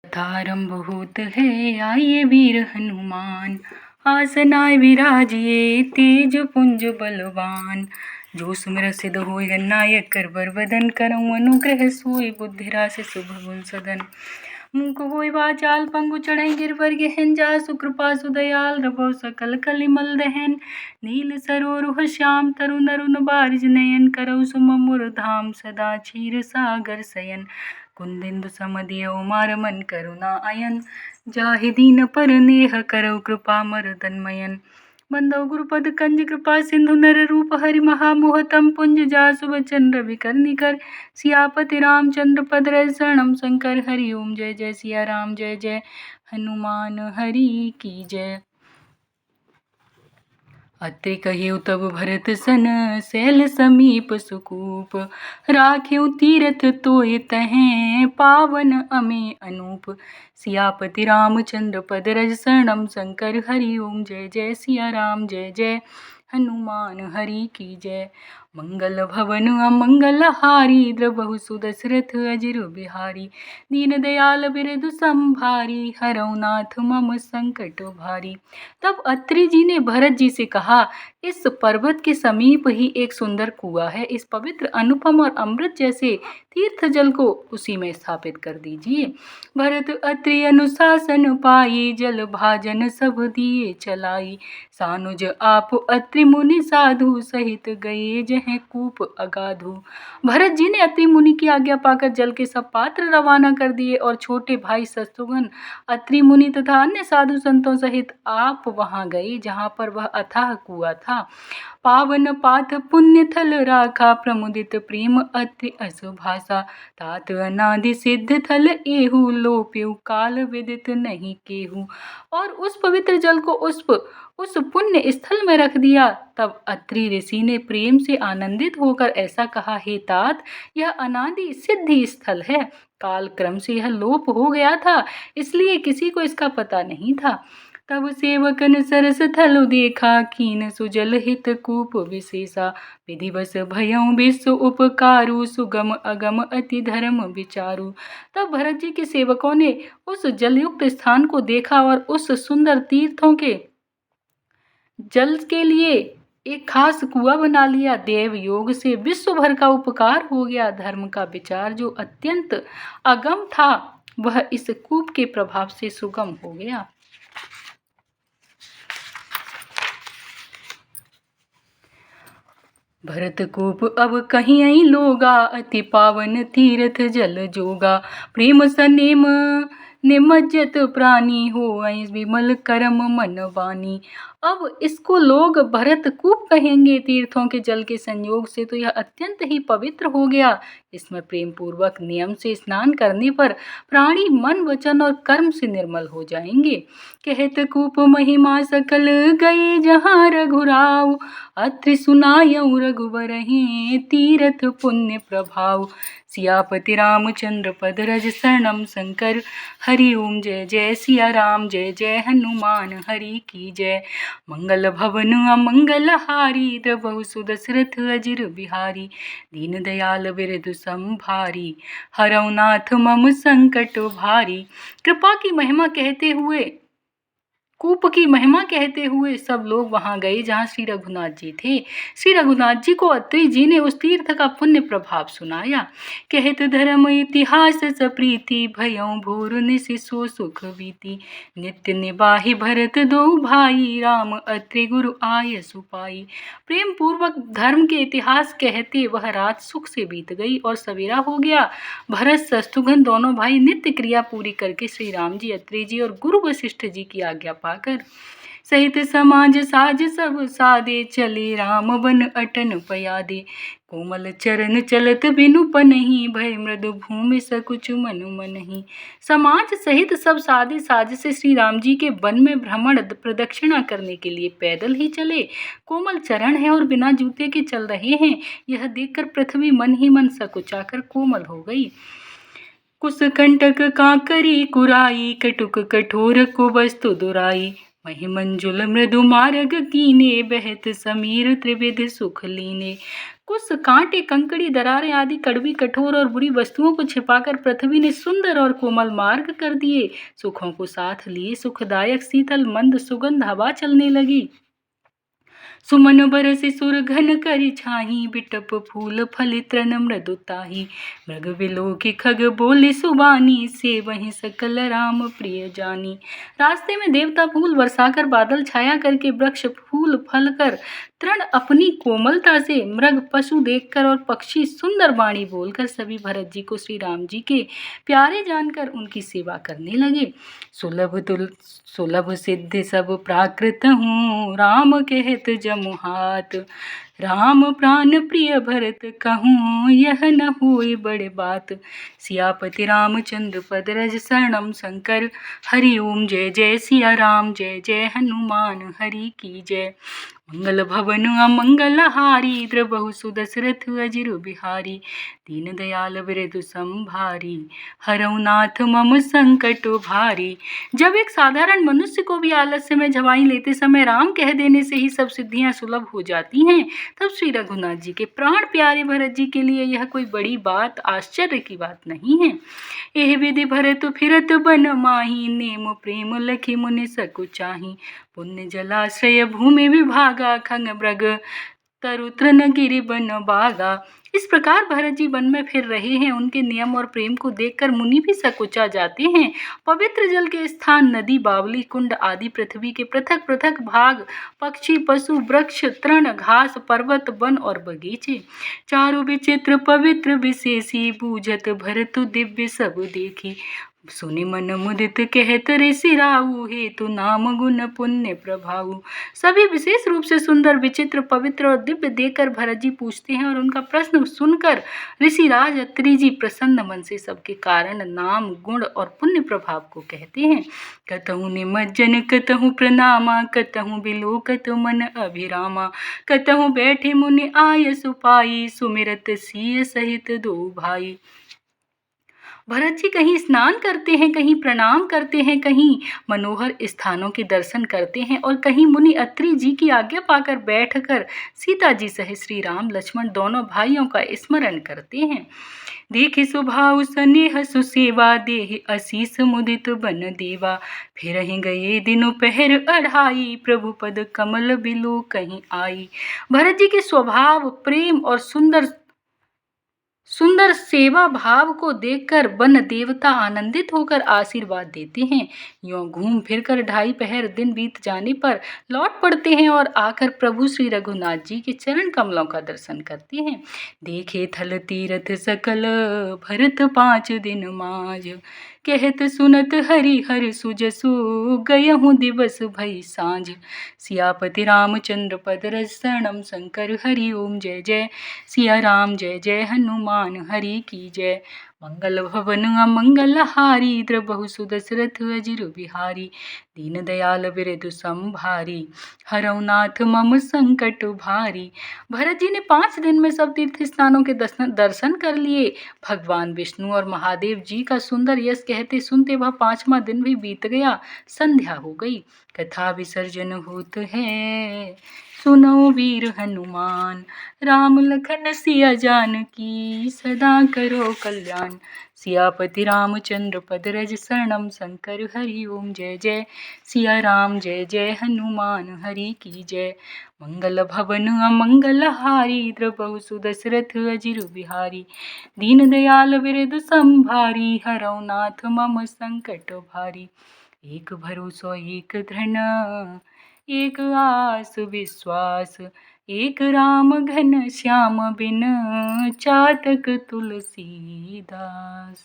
कथारंभ होत है आइए वीर हनुमान, आसनाय विराजिए तेज पुंज बलवान। जो सुमिर सिद्ध होय गणनायक कर बर बदन, करऊँ अनुग्रह सोय बुद्धि राशि शुभ गुण सदन। मुख होय वाचाल पंगु चढ़ई गिरवर गहन, जासु कृपा सुदयाल रघु सकल कलिमल दहन। नील सरोरुह श्याम तरुण अरुण बारिज नयन, करऊ सुमधुर धाम सदा क्षीर सागर शयन। कुंदिंदु समदियो मार मन करुणा अयन, जाहि दीन परनेह करऊ कृपा मर्दन। बंदौ गुरुपद कंज कृपा सिंधु नर रूप हरि, महामोहतम पुंज जासु बचन रवि कर निकर। सियापति रामचंद्र पद रज शरणम शंकर, हरि ओम जय जय सिया राम जय जय हनुमान हरि की जय। अत्रि कहिउ तब भरत सन, सैल समीप सुकूप। राखेउ तीरथ तोय तहें, पावन अमे अनूप। सियापति रामचंद्र पद रज शरणम शंकर, हरि ओम जय जय सिया राम जय जय हनुमान हरि की जय। मंगल भवन अमंगल हारी, द्रवहु सुदशरथ अजिर बिहारी। दीन दयाल बिरधु संभारी, हरौ नाथ मम संकट भारी। तब अत्रि जी ने भरत जी से कहा, इस पर्वत के समीप ही एक सुंदर कुआं है, इस पवित्र अनुपम और अमृत जैसे तीर्थ जल को उसी में स्थापित कर दीजिए। भरत अत्रि अनुशासन पाई, जल भाजन सब दिए चलाई। सानुज आप अत्रि मुनि साधु, सहित गए जहाँ कूप अगाधु। भरत जी ने अत्रि मुनि की आज्ञा पाकर जल के सब पात्र रवाना कर दिए और छोटे भाई शत्रुघ्न, अत्रि मुनि तथा अन्य साधु संतों सहित आप वहां गए जहां पर वह अथाह कुआं था। पावन पाथ पुण्य थल राखा, प्रमुदित प्रेम अत्रि अस भाषा। तात अनादि सिद्ध थल एहू, लोप्यु काल विदित नहीं केहू। और उस पवित्र जल को उस पुण्य स्थल में रख दिया। तब अत्रि ऋषि ने प्रेम से आनंदित होकर ऐसा कहा, हे तात, यह अनादि सिद्धि स्थल है। काल क्रम से यह लोप हो गया था, इसलिए किसी को इसका पता नहीं था। तब सेवकन सरस थल देखा, कीन सुजल हित कूप विशेषा। विधिवश भयउ विश्व उपकारु, सुगम अगम अति धर्म विचारु। तब भरत जी के सेवकों ने उस जलयुक्त स्थान को देखा और उस सुंदर तीर्थों के जल के लिए एक खास कुआं बना लिया। देव योग से विश्व भर का उपकार हो गया। धर्म का विचार जो अत्यंत अगम था, वह इस कूप के प्रभाव से सुगम हो गया। भरत कूप अब कहीं आई लोगा, अति पावन तीर्थ जल जोगा। प्रेम सनेम निमज्जत प्राणी, हो विमल करम मन वानी। अब इसको लोग भरत कूप कहेंगे। तीर्थों के जल के संयोग से तो यह अत्यंत ही पवित्र हो गया। इसमें प्रेम पूर्वक नियम से स्नान करने पर प्राणी मन वचन और कर्म से निर्मल हो जाएंगे। कहत कूप महिमा सकल, गए जहाँ रघुराव। अत्रि सुनायउ रघुबरहि, तीरथ पुण्य प्रभाव। सियापति रामचंद्र पद रज शरणम शंकर, हरि ओम जय जय सिया राम जय जय हनुमान हरि की जय। मंगल भवन अमंगल हारी, द्रवहु सुदशरथ अजिर बिहारी। दीन दयाल बिरधु संभारी, हरौ नाथ मम संकट भारी। कृपा की महिमा कहते हुए, कूप की महिमा कहते हुए सब लोग वहां गए जहां श्री रघुनाथ जी थे। श्री रघुनाथ जी को अत्रि जी ने उस तीर्थ का पुण्य प्रभाव सुनाया। कहत धर्म इतिहास सप्रीति, भयउ भूर निसि सो सुख बीती। नित्य निबाहि भरत दो भाई, राम अत्रि गुरु आय सुपाई। प्रेम पूर्वक धर्म के इतिहास कहते वह रात सुख से बीत गई और सवेरा हो गया। भरत शत्रुघ्न दोनों भाई नित्य क्रिया पूरी करके श्री राम जी, अत्रि जी और गुरु वशिष्ठ जी की आज्ञा पाकर सहित समाज साज सब सादे, चले राम बन अटन पयादे। कोमल चरण चलत बिनु पनहि, भय मृदु भूमि सकुच मनु मनहि। समाज सहित सब सादे साज से श्री राम जी के वन में भ्रमण प्रदक्षिणा करने के लिए पैदल ही चले। कोमल चरण है और बिना जूते के चल रहे हैं, यह देखकर पृथ्वी मन ही मन सकुचाकर कोमल हो गई। कुस कंटक कांकरी कुराई, कटुक कठोर को वस्तु दुराई। महिमंजुल मृदु मार्ग कीने, बहत समीर त्रिविध सुख लीने। कुछ कांटे, कंकड़ी, दरारें आदि कड़वी, कठोर और बुरी वस्तुओं को छिपाकर पृथ्वी ने सुंदर और कोमल मार्ग कर दिए। सुखों को साथ लिए सुखदायक शीतल मंद सुगंध हवा चलने लगी। सुमन बरसि सुर घन करि छाही, बिटप फूल फल तृण मृदुताही। मृग विलोकि खग बोले सुबानी, से वहीं सकल राम प्रिय जानी। रास्ते में देवता फूल बरसाकर, बादल छाया करके, वृक्ष फूल फल कर, तृण अपनी कोमलता से, मृग पशु देखकर और पक्षी सुंदर वाणी बोलकर सभी भरत जी को श्री राम जी के प्यारे जानकर उनकी सेवा करने लगे। सुलभ सिद्धि सब प्राकृत हूँ, राम कहत जमु हाथ। राम प्राण प्रिय भरत कहूँ, यह न होए बड़े बात। सियापति रामचंद्र पद रज शरणम शंकर, हरि ओम जय जय सिया राम, जय जय हनुमान हरि की जय। मंगल भवन अमंगल हारी, द्रबहु सुदशरथ अजिर बिहारी। दीन दयाल बिरधु संभारी, हरऊ नाथ मम संकट भारी। जब एक साधारण मनुष्य को भी आलस्य में झवाई लेते समय राम कह देने से ही सब सिद्धियां सुलभ हो जाती हैं, तब श्री रघुनाथ जी के प्राण प्यारे भरत जी के लिए यह कोई बड़ी बात, आश्चर्य की बात नहीं है। एह विधि भरत फिरत बन माही, नेम प्रेम लखि मुनि सकुचाही। पुण्य जलाश्रय भूमि विभागा, खंग मृग तरु तृण गिरि बन बागा। इस प्रकार भरत जी वन में फिर रहे हैं। उनके नियम और प्रेम को देखकर मुनि भी सकुचा जाते हैं। पवित्र जल के स्थान, नदी, बावली, कुंड आदि पृथ्वी के पृथक पृथक भाग, पक्षी, पशु, वृक्ष, तृण, घास, पर्वत, वन और बगीचे, चारु विचित्र पवित्र विशेषी, बूझत भरत दिव्य सब देखी। सुनि मन मुदित कहत ऋषि राऊ, हेतु नाम गुण पुण्य प्रभाऊ। सभी विशेष रूप से सुंदर, विचित्र, पवित्र और दिव्य देखकर भरत जी पूछते हैं और उनका प्रश्न सुनकर ऋषिराज अत्रि जी प्रसन्न मन से सबके कारण, नाम, गुण और पुण्य प्रभाव को कहते हैं। कतहु निमज्जन कतहु प्रणामा, कतहु बिलोकत मन अभिरामा। कतहु बैठे मुनि आय सुपाई, सुमिरत सिय सहित दो भाई। भरत जी कहीं स्नान करते हैं, कहीं प्रणाम करते हैं, कहीं मनोहर स्थानों के दर्शन करते हैं और कहीं मुनि अत्रि जी की आज्ञा पाकर बैठकर सीता जी सहित श्री राम लक्ष्मण दोनों भाइयों का स्मरण करते हैं। देखि सुभाव स्नेह सुसेवा, देहि असीस मुदित बन देवा। फिर गए दिनो पहर अढ़ाई, प्रभु पद कमल बिलो कहीं आई। भरत जी के स्वभाव, प्रेम और सुंदर सेवा भाव को देखकर वन देवता आनंदित होकर आशीर्वाद देते हैं। यूं घूम फिरकर 2.5 पहर दिन बीत जाने पर लौट पड़ते हैं और आकर प्रभु श्री रघुनाथ जी के चरण कमलों का दर्शन करते हैं। देखे थल तीरथ सकल, भरत 5 दिन माज। कहत सुनत हरि हर सुजसु, गयहूँ दिवस भई सांझ। सियापति रामचंद्र पद रज शरणम शंकर, हरि ओम जय जय सिया राम, जय जय हनुमान हरि की जय। मंगल भवन अमंगल हारी, द्रबहु सुदशरथ अजिर बिहारी। दीन दयाल बिरधु संभारी, हरऊ नाथ मम संकट भारी। भरत जी ने 5 दिन में सब तीर्थ स्थानों के दर्शन कर लिए। भगवान विष्णु और महादेव जी का सुंदर यश कहते सुनते वह 5वां दिन भी बीत गया। संध्या हो गई। कथा विसर्जन होत है, सुनो वीर हनुमान। राम लखन सिया जानकी, सदा करो कल्याण। सियापति रामचंद्र पद रज शरणम शंकर, हरि ओम जय जय सिया राम, जय जय हनुमान हरि की जय। मंगल भवन अमंगल हारी, द्रबहु सुदशरथ अजिर बिहारी। दीन दयाल बिरधु संभारी, हरऊ नाथ मम संकट भारी। एक भरोसो एक धृण, एक आस विश्वास। एक राम घन श्याम बिन, चातक तुलसीदास।